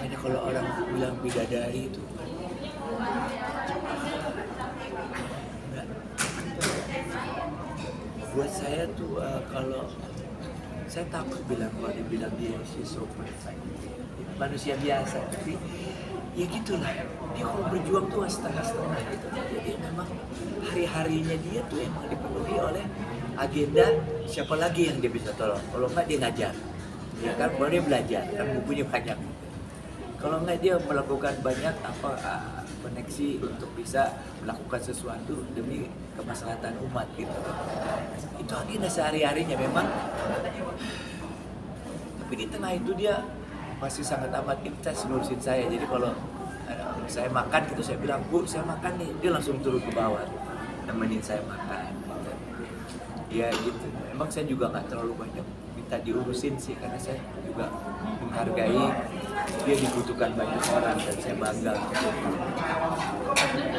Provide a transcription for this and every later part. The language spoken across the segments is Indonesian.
makanya kalau orang bilang bidadari itu enggak. Buat saya tuh kalau saya takut bilang kalau dibilang dia so perfect, manusia biasa, tapi ya gitulah, dia kalau berjuang tuh setengah-setengah gitu. Jadi memang hari-harinya dia tuh emang dipenuhi oleh agenda siapa lagi yang dia bisa tolong. Kalau enggak dia ngajar, ya kan, kalau dia belajar, kan bukunya banyak. Kalau enggak dia melakukan banyak koneksi untuk bisa melakukan sesuatu demi kemaslahatan umat gitu. Itu agenda sehari-harinya memang. Tapi di tengah itu dia masih sangat amat intens ngurusin saya. Jadi kalau saya makan gitu, saya bilang, "Bu, saya makan nih." Dia langsung turun ke bawah nemenin saya makan gitu. Ya gitu. Emang saya juga nggak terlalu banyak minta diurusin sih, karena saya juga menghargai dia dibutuhkan banyak orang dan saya bangga.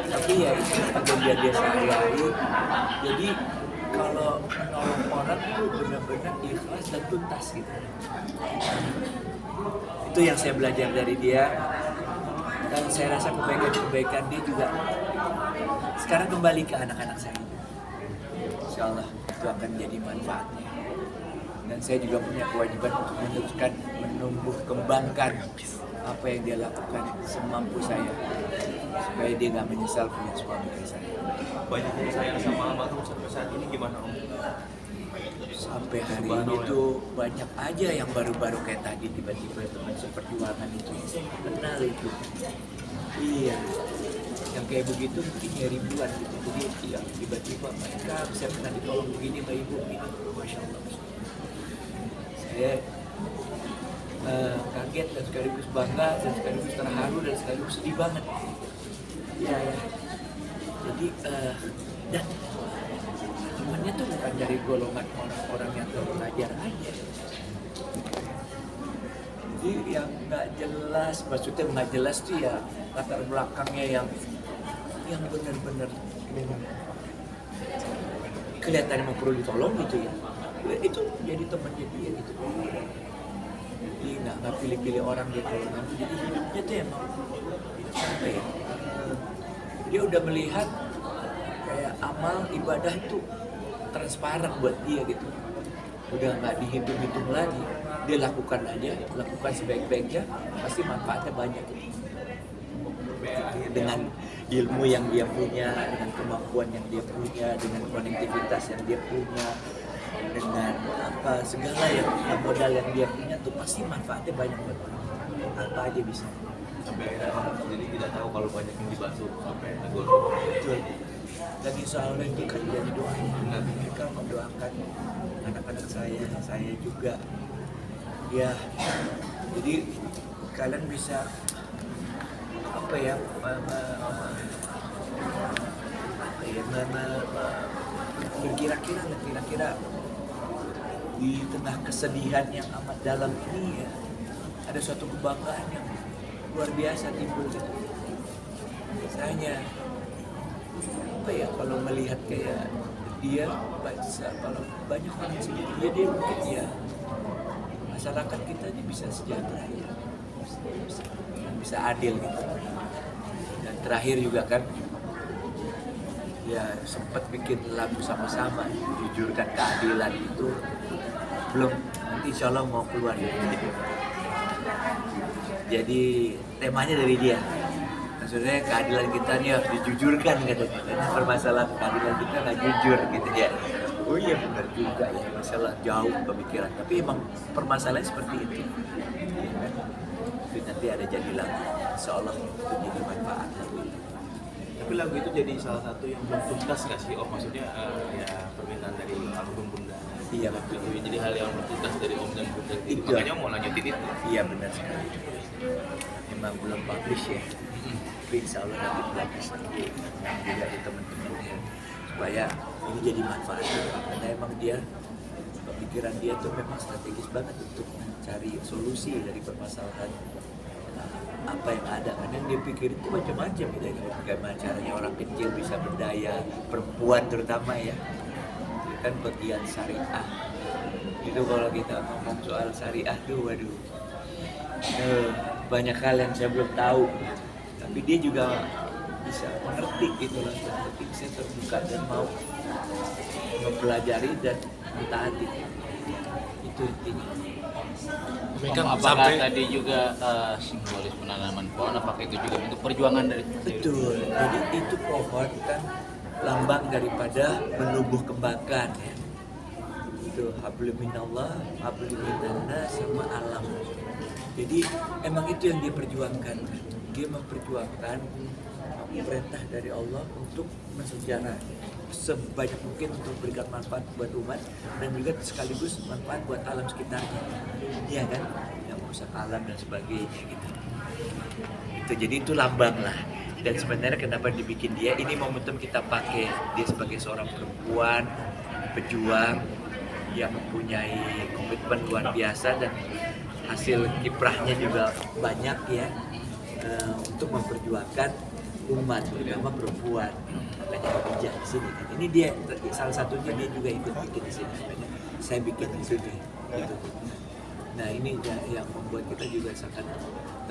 Tapi ya itu agenda dia sehari-hari. Jadi kalau menolong orang tuh benar-benar ikhlas dan tuntas gitu. Itu yang saya belajar dari dia, dan saya rasa kebaikan dia juga sekarang kembali ke anak-anak saya. Insya Allah itu akan jadi manfaatnya. Dan saya juga punya kewajiban untuk meneruskan, menumbuh kembangkan apa yang dia lakukan semampu saya, supaya dia nggak menyesal punya suami kayak saya. Banyak yang sayang sama almarhum sampai saat ini gimana Om? Sampai hari ini tuh banyak aja yang baru-baru kayak tadi tiba-tiba teman seperjuangan itu saya nggak kenal itu. Iya, yang kayak begitu mungkin ya ribuan gitu. Jadi ya tiba-tiba mereka bisa pernah ditolong begini sama ibu ini, masya Allah. Saya kaget dan sekaligus bangga dan sekaligus terharu dan sekaligus sedih banget. Iya ya. Jadi dan temannya tuh bukan dari golongan orang-orang yang belajar aja. Jadi yang nggak jelas, maksudnya nggak jelas tuh ya latar belakangnya yang benar-benar kelihatan emang perlu ditolong gitu ya. Itu jadi temannya dia gitu. Jadi nggak pilih-pilih orang dia kalau nanti. Jadi hidupnya tuh emang apa ya? Dia udah melihat kayak amal ibadah itu transparan buat dia gitu. Udah nggak dihitung-hitung lagi, dia lakukan aja, lakukan sebaik-baiknya, pasti manfaatnya banyak gitu. Dengan ilmu yang dia punya, dengan kemampuan yang dia punya, dengan konektivitas yang dia punya, dengan segala yang modal yang dia punya tuh pasti manfaatnya banyak buat orang. Apa aja bisa. Sampai jadi tidak tahu kalau banyak yang dibasuh sampai negor. Betul. Dan insya Allah itu kan jadi doa. Mereka mendoakan anak-anak saya juga. Ya, jadi kalian bisa kira-kira di tengah kesedihan yang amat dalam ini ya, ada suatu kebanggaan yang luar biasa timbul gitu. Misalnya kalau melihat kayak dia, kalau banyak orang seperti dia mungkin ya masyarakat kita ini bisa sejahtera ya, bisa adil gitu. Dan terakhir juga kan ya sempat bikin lagu sama-sama, jujurkan keadilan itu belum, nanti insya Allah mau keluar ya. Jadi temanya dari dia, maksudnya keadilan kita nih harus dijujurkan katanya, karena permasalahan keadilan kita nggak jujur gitu ya. Oh iya benar juga ya, masalah jauh pemikiran, tapi emang permasalahannya seperti itu ya kan? Tapi nanti ada jadi lagu, insya Allah itu jadi manfaat lagu itu. Tapi lagu itu jadi salah satu yang belum tuntas nggak sih Om? Maksudnya ya permintaan dari almarhum Bunda. Iya betul. Itu jadi hal yang belum tuntas dari Om dan Bunda. Itu. Makanya Om mau lanjutin itu. Iya benar sekali. Memang belum publish ya. Tapi insya Allah nanti publish juga di teman-temannya supaya ini jadi manfaat. Karena emang dia pemikiran dia tuh memang strategis banget untuk mencari solusi dari permasalahan apa yang ada. Karena yang dia pikir itu macam-macam gitu, bagaimana caranya orang kecil bisa berdaya, perempuan terutama ya, kan bagian syariah itu. Kalau kita ngomong soal syariah tuh waduh, banyak hal yang saya belum tahu, tapi dia juga bisa mengerti gitu loh. Yang penting saya terbuka dan mau mempelajari dan mentaati, itu intinya. Apakah tadi juga simbolis penanaman pohon, apakah itu juga bentuk perjuangan dari Betul, jadi itu pohon kan lambang daripada menumbuh kembangkan ya. Itu hablum minallah, hablum minannas, sama alam. Jadi emang itu yang dia perjuangkan. Dia memperjuangkan perintah dari Allah untuk mensejarah sebanyak mungkin untuk memberikan manfaat buat umat dan juga sekaligus manfaat buat alam sekitarnya. Iya kan? Yang merusak alam dan sebagainya gitu. Itu jadi itu lambang lah. Dan sebenarnya kenapa dibikin dia, ini momentum kita pakai dia sebagai seorang perempuan pejuang yang mempunyai komitmen luar biasa dan hasil kiprahnya juga banyak ya, untuk memperjuangkan umat terutama perempuan. Makanya kerja di sini kan. Ini dia salah satunya, dia juga ikut bikin di sini. Makanya saya bikin di sini gitu. Nah ini yang membuat kita juga sangat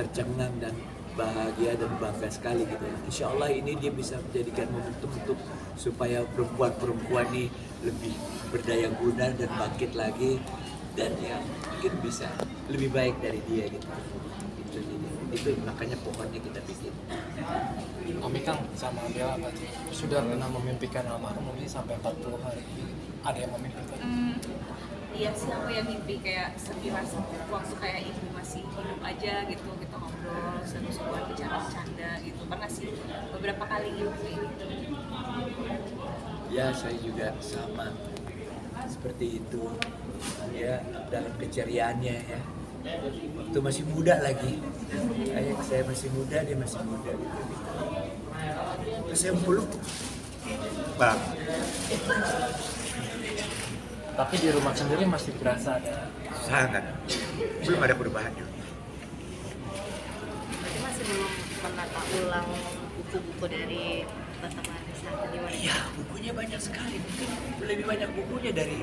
tercengang dan bahagia dan bangga sekali gitu. Insya Allah ini dia bisa menjadikan momentum untuk supaya perempuan-perempuan ini lebih berdaya guna dan bangkit lagi, dan ya mungkin bisa lebih baik dari dia gitu. Itu makanya pohonnya kita bikin. Om Ikang sama Bella berarti sudah pernah memimpikan almarhum ini sampai 40 hari. Ada yang memimpikan? Iya sih, aku yang mimpi kayak sekilas waktu kayak ibu masih hidup aja gitu, kita ngobrol seru-seruan, bercanda gitu. Pernah sih beberapa kali mimpi gitu. Ya saya juga sama seperti itu ya, dalam keceriaannya ya. Waktu masih muda lagi, kayak saya masih muda, dia masih muda gitu. Terus saya peluk, bang. Tapi di rumah sendiri masih berasa ada. Sangat, belum ada perubahan juga. Berarti masih belum menata ulang buku-buku dari teman-teman Santa di mana? Ya bukunya banyak sekali, mungkin lebih banyak bukunya dari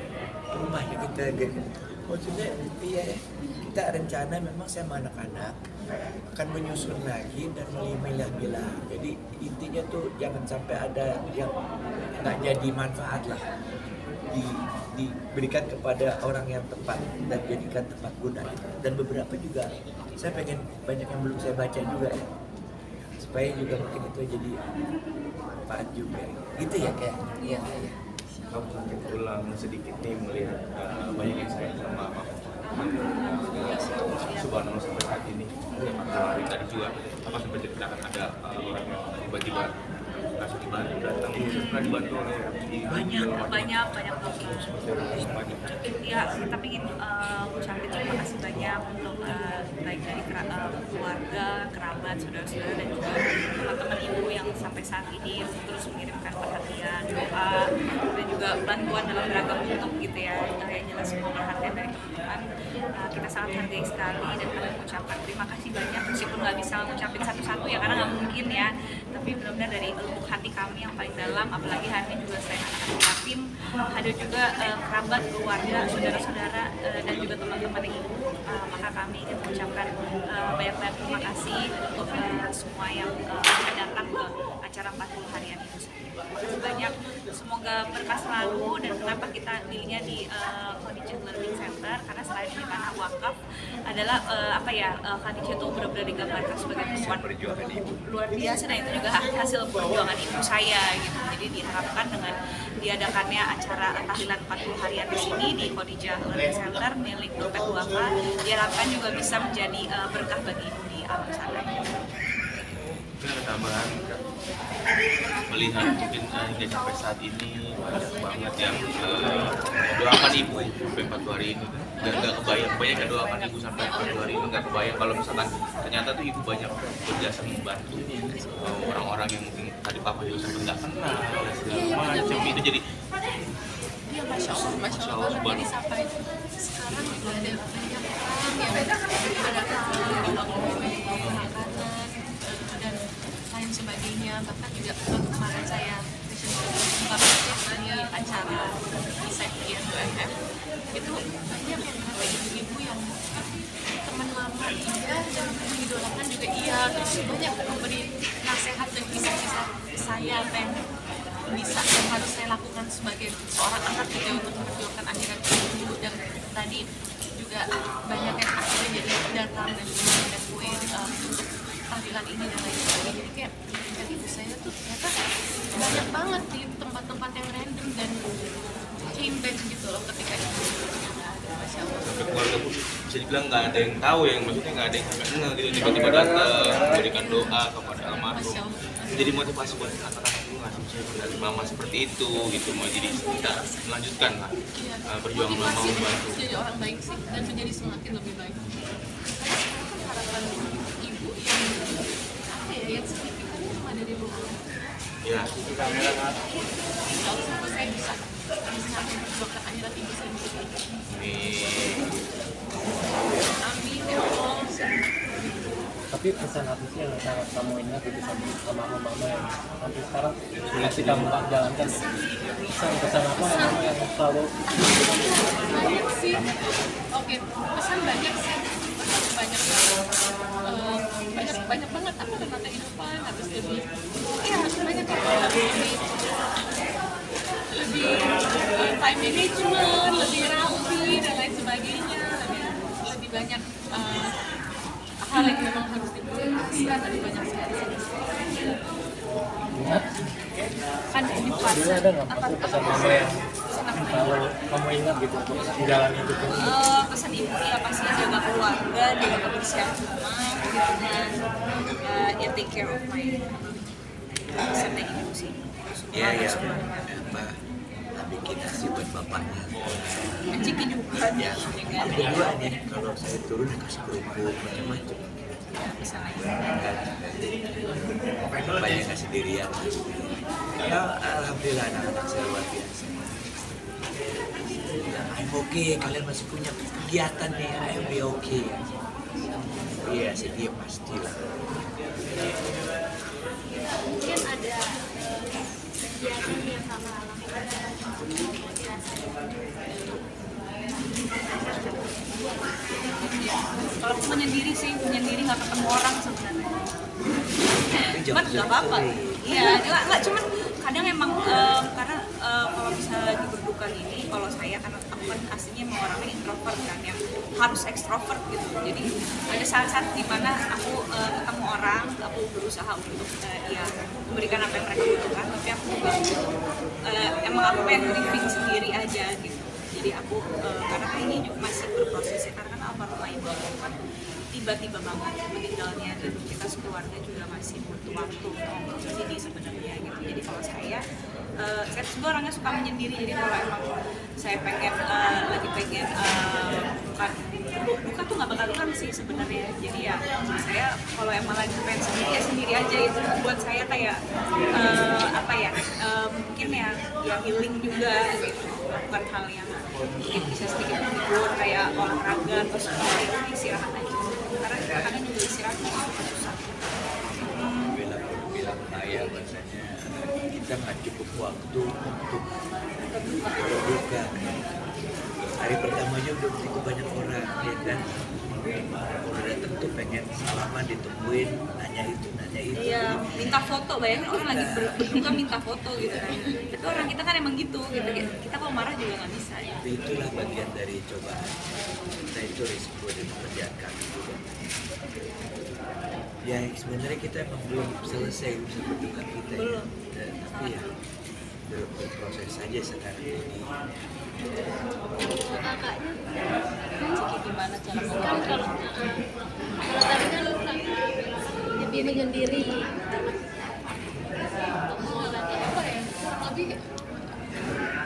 rumahnya kita gitu. Maksudnya iya, kita rencana memang saya sama anak-anak akan menyusun lagi dan memilah-milah. Jadi intinya tuh jangan sampai ada yang nggak jadi manfaat lah, diberikan kepada orang yang tepat dan jadikan tempat guna. Dan beberapa juga saya pengen banyak yang belum saya baca juga ya, supaya juga mungkin itu jadi manfaat juga gitu ya kayak. Iya. Kamu mungkin ulang sedikit nih melihat banyak yang saya sama Subhanallah sampai saat ini. Hari tadi juga apa sempat ceritakan ada orang yang tiba-tiba langsung dibantu datang, pernah dibantu oleh banyak ya, kita ingin ucapin terima kasih banyak untuk baik dari keluarga, kerabat, saudara-saudara dan juga teman-teman ibu yang sampai saat ini terus mengirimkan perhatian, doa dan juga bantuan dalam beragam bentuk gitu ya. Yang jelas semua perhatian dari teman-teman kita sangat hargai sekali, dan kami mengucapkan terima kasih banyak, meskipun nggak bisa mengucapin satu-satu ya karena nggak mungkin ya, tapi benar-benar dari lubuk hati kami yang paling dalam. Apalagi hari ini juga saya anak-anak tim, ada juga kerabat, keluarga, saudara-saudara dan juga teman-teman yang ibu, maka kami ingin mengucapkan banyak-banyak terima kasih untuk semua yang datang ke acara 40 harian ibu saya. Terima kasih banyak, semoga berkah selalu. Dan kenapa kita pilihnya di Khadijah Learning Center, karena selain di tanah wakaf adalah Khadijah itu benar-benar digambarkan sebagai perempuan luar biasa, dan itu juga hasil perjuangan ibu saya gitu. Jadi diharapkan dengan diadakannya acara tahlilan 40 harian di sini di Khadijah Learning Center milik Dompet Duafa, diharapkan juga bisa menjadi berkah bagi ibu di alam sana. Mungkin ada tambahan melihat mungkin hingga sampai saat ini banyak banget yang doakan ibu sampai 40 hari ini. Nggak kebayang yang doakan ibu sampai 40 hari ini, nggak kebayang kalau misalkan ternyata tuh ibu banyak berjasa membantu orang-orang yang mungkin tadi papa juga sampai nggak kenal segala macam. Itu jadi Ya Masya Allah jadi sampai sekarang udah ada banyak orang yang ada makanan dan lain sebagainya. Bahkan juga kemarin saya di acara ISEF INUMF itu banyak yang ada ibu-ibu yang teman lama iya, dan mengidolakan juga iya. Terus banyak memberi nasihat dan kisah-kisah saya apa yang bisa dan harus saya lakukan sebagai seorang anak gitu ya, untuk memperjuangkan akhirat ibu. Dan tadi juga banyak yang akhirnya jadi datang dan juga mengakui untuk tahlilan ini dan lain sebagainya. Jadi kayak ibu saya tuh ternyata banyak banget di tempat-tempat yang random dan came back gitu loh ketika itu. Masya Allah. Sampai keluarga pun bisa dibilang nggak ada yang tahu, yang maksudnya nggak ada yang sampai kenal gitu, tiba-tiba datang memberikan doa kepada almarhum, jadi motivasi buat anak-anak juga nggak sih dari mama seperti itu gitu, mau jadi kita melanjutkan lah perjuangan mama Motivasi membantu. jadi orang baik sih dan menjadi semakin lebih baik. Karena harapan ibu yang apa ya, yang signifikan cuma dari ibu. Ya, Kalau sampai saya bisa memperjuangkan akhirat ibu saya bisa. Amin ya Allah. Tapi pesan apa sih yang sangat kamu ingat itu sama mama yang sampai sekarang masih kamu jalankan? Pesan apa yang selalu Banyak sih. Oke, pesan banyak sih. Banyak banget. Aku udah nata kehidupan harus lebih, ya banyak kayak lebih time management, lebih rapi dan lain sebagainya, lebih banyak hal yang memang harus diprioritaskan, lebih banyak sekali. Kan kehidupan. dulu ada nggak maksud pesan mama yang selalu kamu ingat gitu untuk menjalani itu? Pesan ibu ya pasti jaga keluarga, jaga kebersihan rumah, gitu kan, ya take care of my pesan dari ibu sih. Ya apa bikin nasi buat bapaknya. Ciki juga Ya, kan. kedua nih kalau saya turun kasih kerupuk macam-macam. Pesan lagi. Banyak kasih dirian. Ya alhamdulillah anak-anak saya luar biasa. I'm okay, kalian masih punya kegiatan nih, I'll be okay. Iya, dia pastilah. Mungkin ada kegiatan yang sama Kalau aku menyendiri nggak ketemu orang sebenarnya. Cuman nggak apa-apa. Iya, nggak cuman kadang emang karena kalau misalnya lagi berduka ini, kalau saya karena aku kan aslinya emang orangnya introvert kan, yang harus ekstrovert gitu. Jadi ada saat-saat dimana aku ketemu orang, aku berusaha untuk ya memberikan apa yang mereka butuhkan, tapi aku emang aku pengen grieving sendiri aja gitu. Jadi aku karena ini juga masih berproses ya, karena kan almarhumah ibu aku kan tiba-tiba banget meninggalnya, dan kita sekeluarga juga masih butuh waktu untuk sendiri sebenarnya gitu. Jadi kalau saya sebenarnya orangnya suka menyendiri, jadi kalau emang saya pengen lagi pengen bukan buka tuh nggak bakal hilang sih sebenarnya. Jadi ya saya kalau emang lagi pengen sendiri ya sendiri aja, itu buat saya kayak apa ya mungkin ya healing juga gitu, bukan hal yang mungkin bisa sedikit menghibur kayak olahraga terus istirahat aja, karena kadang juga istirahat susah. Bilang saya bahasanya kita nggak cukup waktu untuk berduka. Hari pertamanya udah begitu banyak orang, ya kan? Udah datang tuh pengen salaman, ditungguin, nanya itu. Iya, minta foto, bayangin orang lagi berduka minta foto gitu kan. Tapi orang kita kan emang gitu. Kita kalau marah juga nggak bisa ya. Tapi itulah bagian dari cobaan. Kita itu risiko dari pekerjaan kami juga. Ya sebenarnya kita emang belum selesai urusan berduka kita. Belum. Ya. Tapi ya berproses saja sekarang ini. kakaknya Ciki gimana cara kan ngomong? kalau tadi kan lebih menyendiri Berarti apa ya, kurang lebih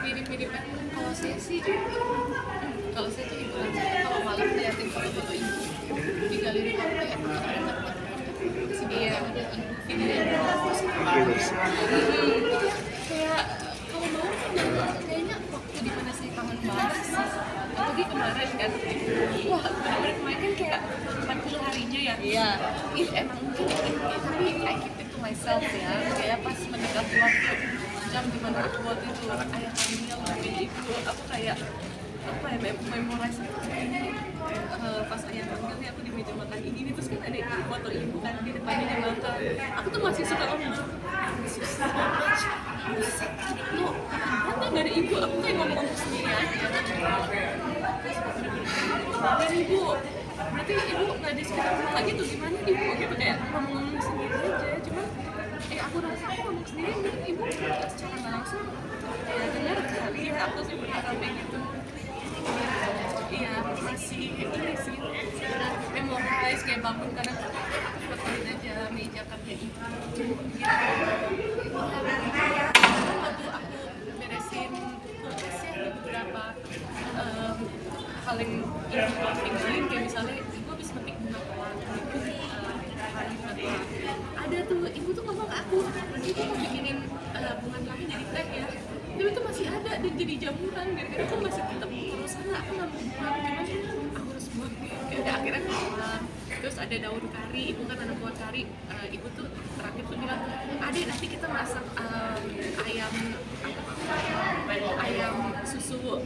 mirip-mirip. Kalau saya sih kalau saya tuh hiburan saya kalau malam liatin foto-foto ibu di galeri HP ya, si dia ada video kayak kalau mau kayaknya waktu di mana saya kangen banget sih, apalagi kemarin kan, wah kemarin kan kayak 40 harinya ya. Iya. If emang mungkin tapi I keep it to myself ya, kayak pas mendekati waktu jam dimana aku waktu itu ayah hamil dan ibu, aku kayak apa ya, memorize kayaknya pas ayah hamil nih aku di meja makan aku tuh masih suka ngomong susah itu kan dari ibu aku kayak ngomong sendiri aja dan ibu berarti ibu nggak di sekitar aku lagi tuh gimana ibu gitu kayak ngomong sendiri aja cuman aku rasa aku ngomong sendiri mungkin ibu secara nggak langsung ya dengar kali aku sih berharap kayak gitu. Iya, masih ini sih memorize kayak bangun kadang fotoin aja meja kayak gitu. Waktu aku beresin kulkas ya ada beberapa hal yang tinggalin kayak misalnya ibu habis metik bunga telang ada tuh ibu tuh ngomong ke aku ibu mau bikinin bunga telang jadi teh ya tapi itu masih ada dan jadi jamuran gara-gara aku masih tetap terus sana aku nggak mau buang cuman aku harus buang ya udah akhirnya aku buang terus ada daun kari ibu kan anak buah kari ibu tuh terakhir tuh bilang adek nanti kita masak ayam susu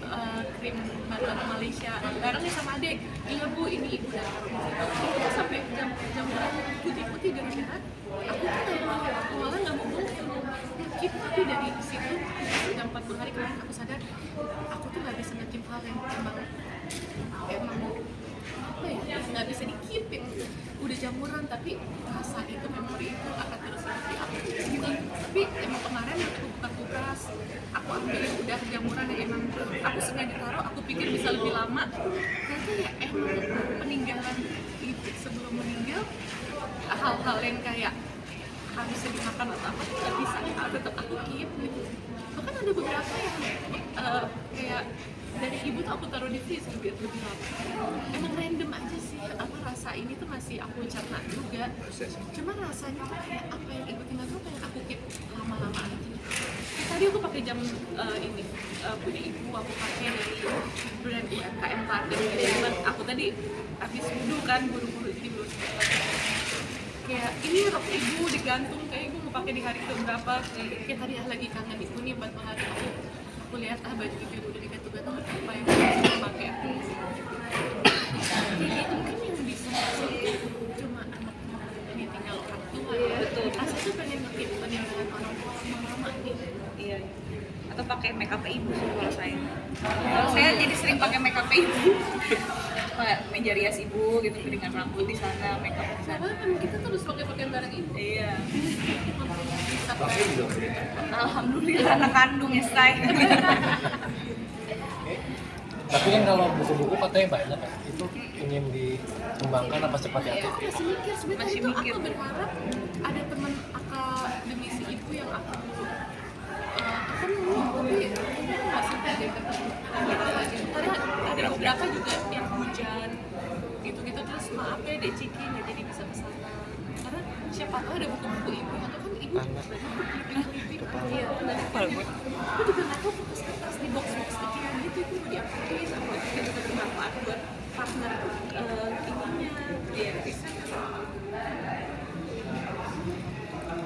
krim butter Malaysia bareng nih sama adek iya bu ini ibu udah taruh sampai jamuran putih-putih gara-gara aku tuh malah nggak mau buang tapi dari situ udah 40 hari kemarin aku sadar aku tuh nggak bisa nge-keep hal yang emang apa ya nggak bisa di-keep yang udah jamuran tapi rasa itu memori itu akan terus di aku gitu. Tapi emang kemarin aku buka kulkas aku ambil yang udah jamuran yang emang aku sengaja taruh aku pikir bisa lebih lama ternyata ya emang peninggalan itu sebelum meninggal hal-hal yang kayak harusnya dimakan atau apa tuh nggak bisa tetap aku keep gitu. Bahkan ada beberapa yang kayak dari ibu tuh aku taruh di freezer biar lebih lama. Emang random aja sih apa rasa ini tuh masih aku cerna juga. Cuma rasanya tuh kayak apa yang ibu tinggal tuh pengen aku keep lama-lama aja. Tadi aku pakai jam ini punya ibu aku pakai dari brand UMKM Klaten gitu. Aku tadi habis wudhu kan buru-buru jadi belum kayak ini rok ibu digantung kayak ibu mau pakai di hari keberapa kayak tadi lagi kangen ibu nih buat hari aku lihat baju ibu udah digantung-gantung apa yang bisa pakai jadi itu mungkin yang bisa cuma anak ini tinggal orang tua ya betul asal tuh pengen ngerti peninggalan orang tua sama mama nih Iya. Atau pakai makeup ibu sih kalau saya. Kalau saya jadi sering pakai makeup ibu. Kayak meja rias ibu gitu dengan rambut di sana, makeup di sana. Emang kita terus pakai barang ibu. Iya. Bisa Pasti juga Alhamdulillah anak kandung ya say. Tapi kan kalau buku-buku katanya banyak ya, itu ingin dikembangkan apa seperti apa? Aku masih mikir sebenarnya Masih itu mikir. aku berharap ada teman akademisi ibu yang aku ketemu tapi kayaknya aku nggak sempat deh ketemu karena ada beberapa juga yang hujan gitu-gitu terus maaf ya Dek Ciki nggak jadi bisa kesana karena siapa tahu ada buku-buku ibu atau kan ibu iya aku juga nggak tahu kertas di box-box kecil gitu itu mau diapain apa itu bermanfaat buat partner ininya dia bisa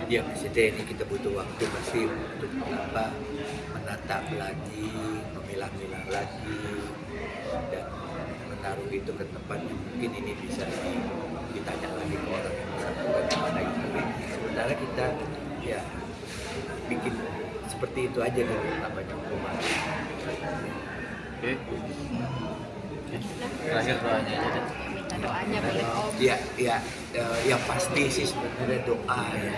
ya maksudnya ini kita butuh waktu pasti untuk menata lagi, memilah-milah lagi dan menaruh itu ke tempat yang mungkin ini bisa ditanya lagi ke orang yang bersangkutan gimana gitu. Sementara kita ya bikin seperti itu aja dulu namanya rumah. Oke. Terakhir doanya aja deh. Minta doanya boleh om. Ya, yang pasti sih sebenarnya doa ya.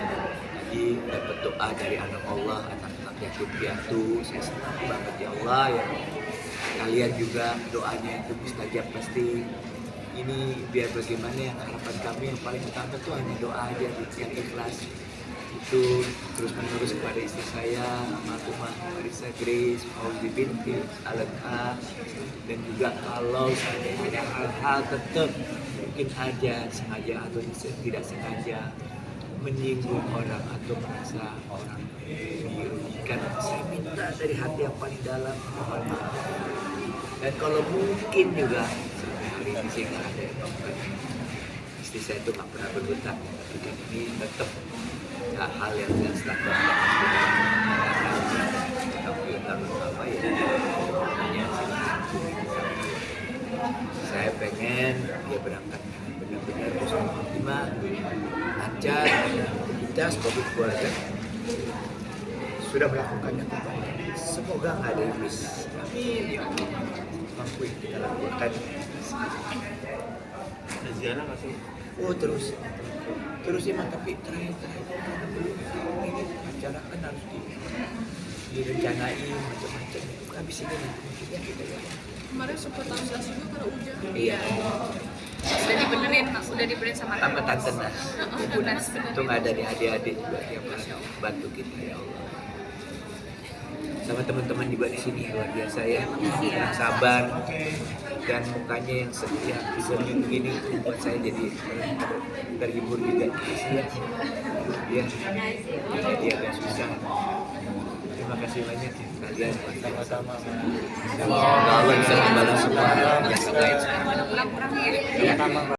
Jadi dapat doa dari anak Allah, anak-anak yatim piatu. Saya senang banget ya Allah ya. Kalian juga doanya itu mustajab pasti. Ini biar bagaimana yang harapan kami yang paling utama tuh hanya doa aja yang ikhlas. Itu terus menerus kepada istri saya, almarhumah Marisa Grace, Fauzi binti Alan dan juga kalau saya ada hal-hal tetap mungkin aja sengaja atau tidak sengaja menyinggung orang atau merasa orang dirugikan, saya minta dari hati yang paling dalam mohon maaf. Dan kalau mungkin juga sampai hari ini saya nggak ada yang melakukan istri saya itu nggak pernah berhutang, tapi kan ini tetap hal yang tidak standar apa ya namanya saya pengen dia berangkat dengan benar-benar husnul khotimah lancar kita sebagai keluarga sudah melakukannya kembali. Semoga nggak ada yang miss. Amin ya Allah. Mampu yang kita lakukan. Ada ziarah nggak sih? Oh terus emang, tapi terakhir ini acara kan harus direncanain macam-macam. Habis ini nanti mungkinnya kita ya. Kemarin sempat antusias juga karena hujan. Iya. Udah dibenerin sama Sama tante Nas. Ibu Nas, bener. Untung ada nih adik-adik juga yang bantu kita ya Allah. Sama teman-teman juga di sini luar biasa ya, yang sabar dan mukanya yang setia senyum begini membuat saya jadi terhibur juga. Ya, jadi agak susah. Terima kasih banyak ya kalian. Sama-sama. Semoga Allah bisa membalas semua yang baik. Kurang-kurang ya. Sama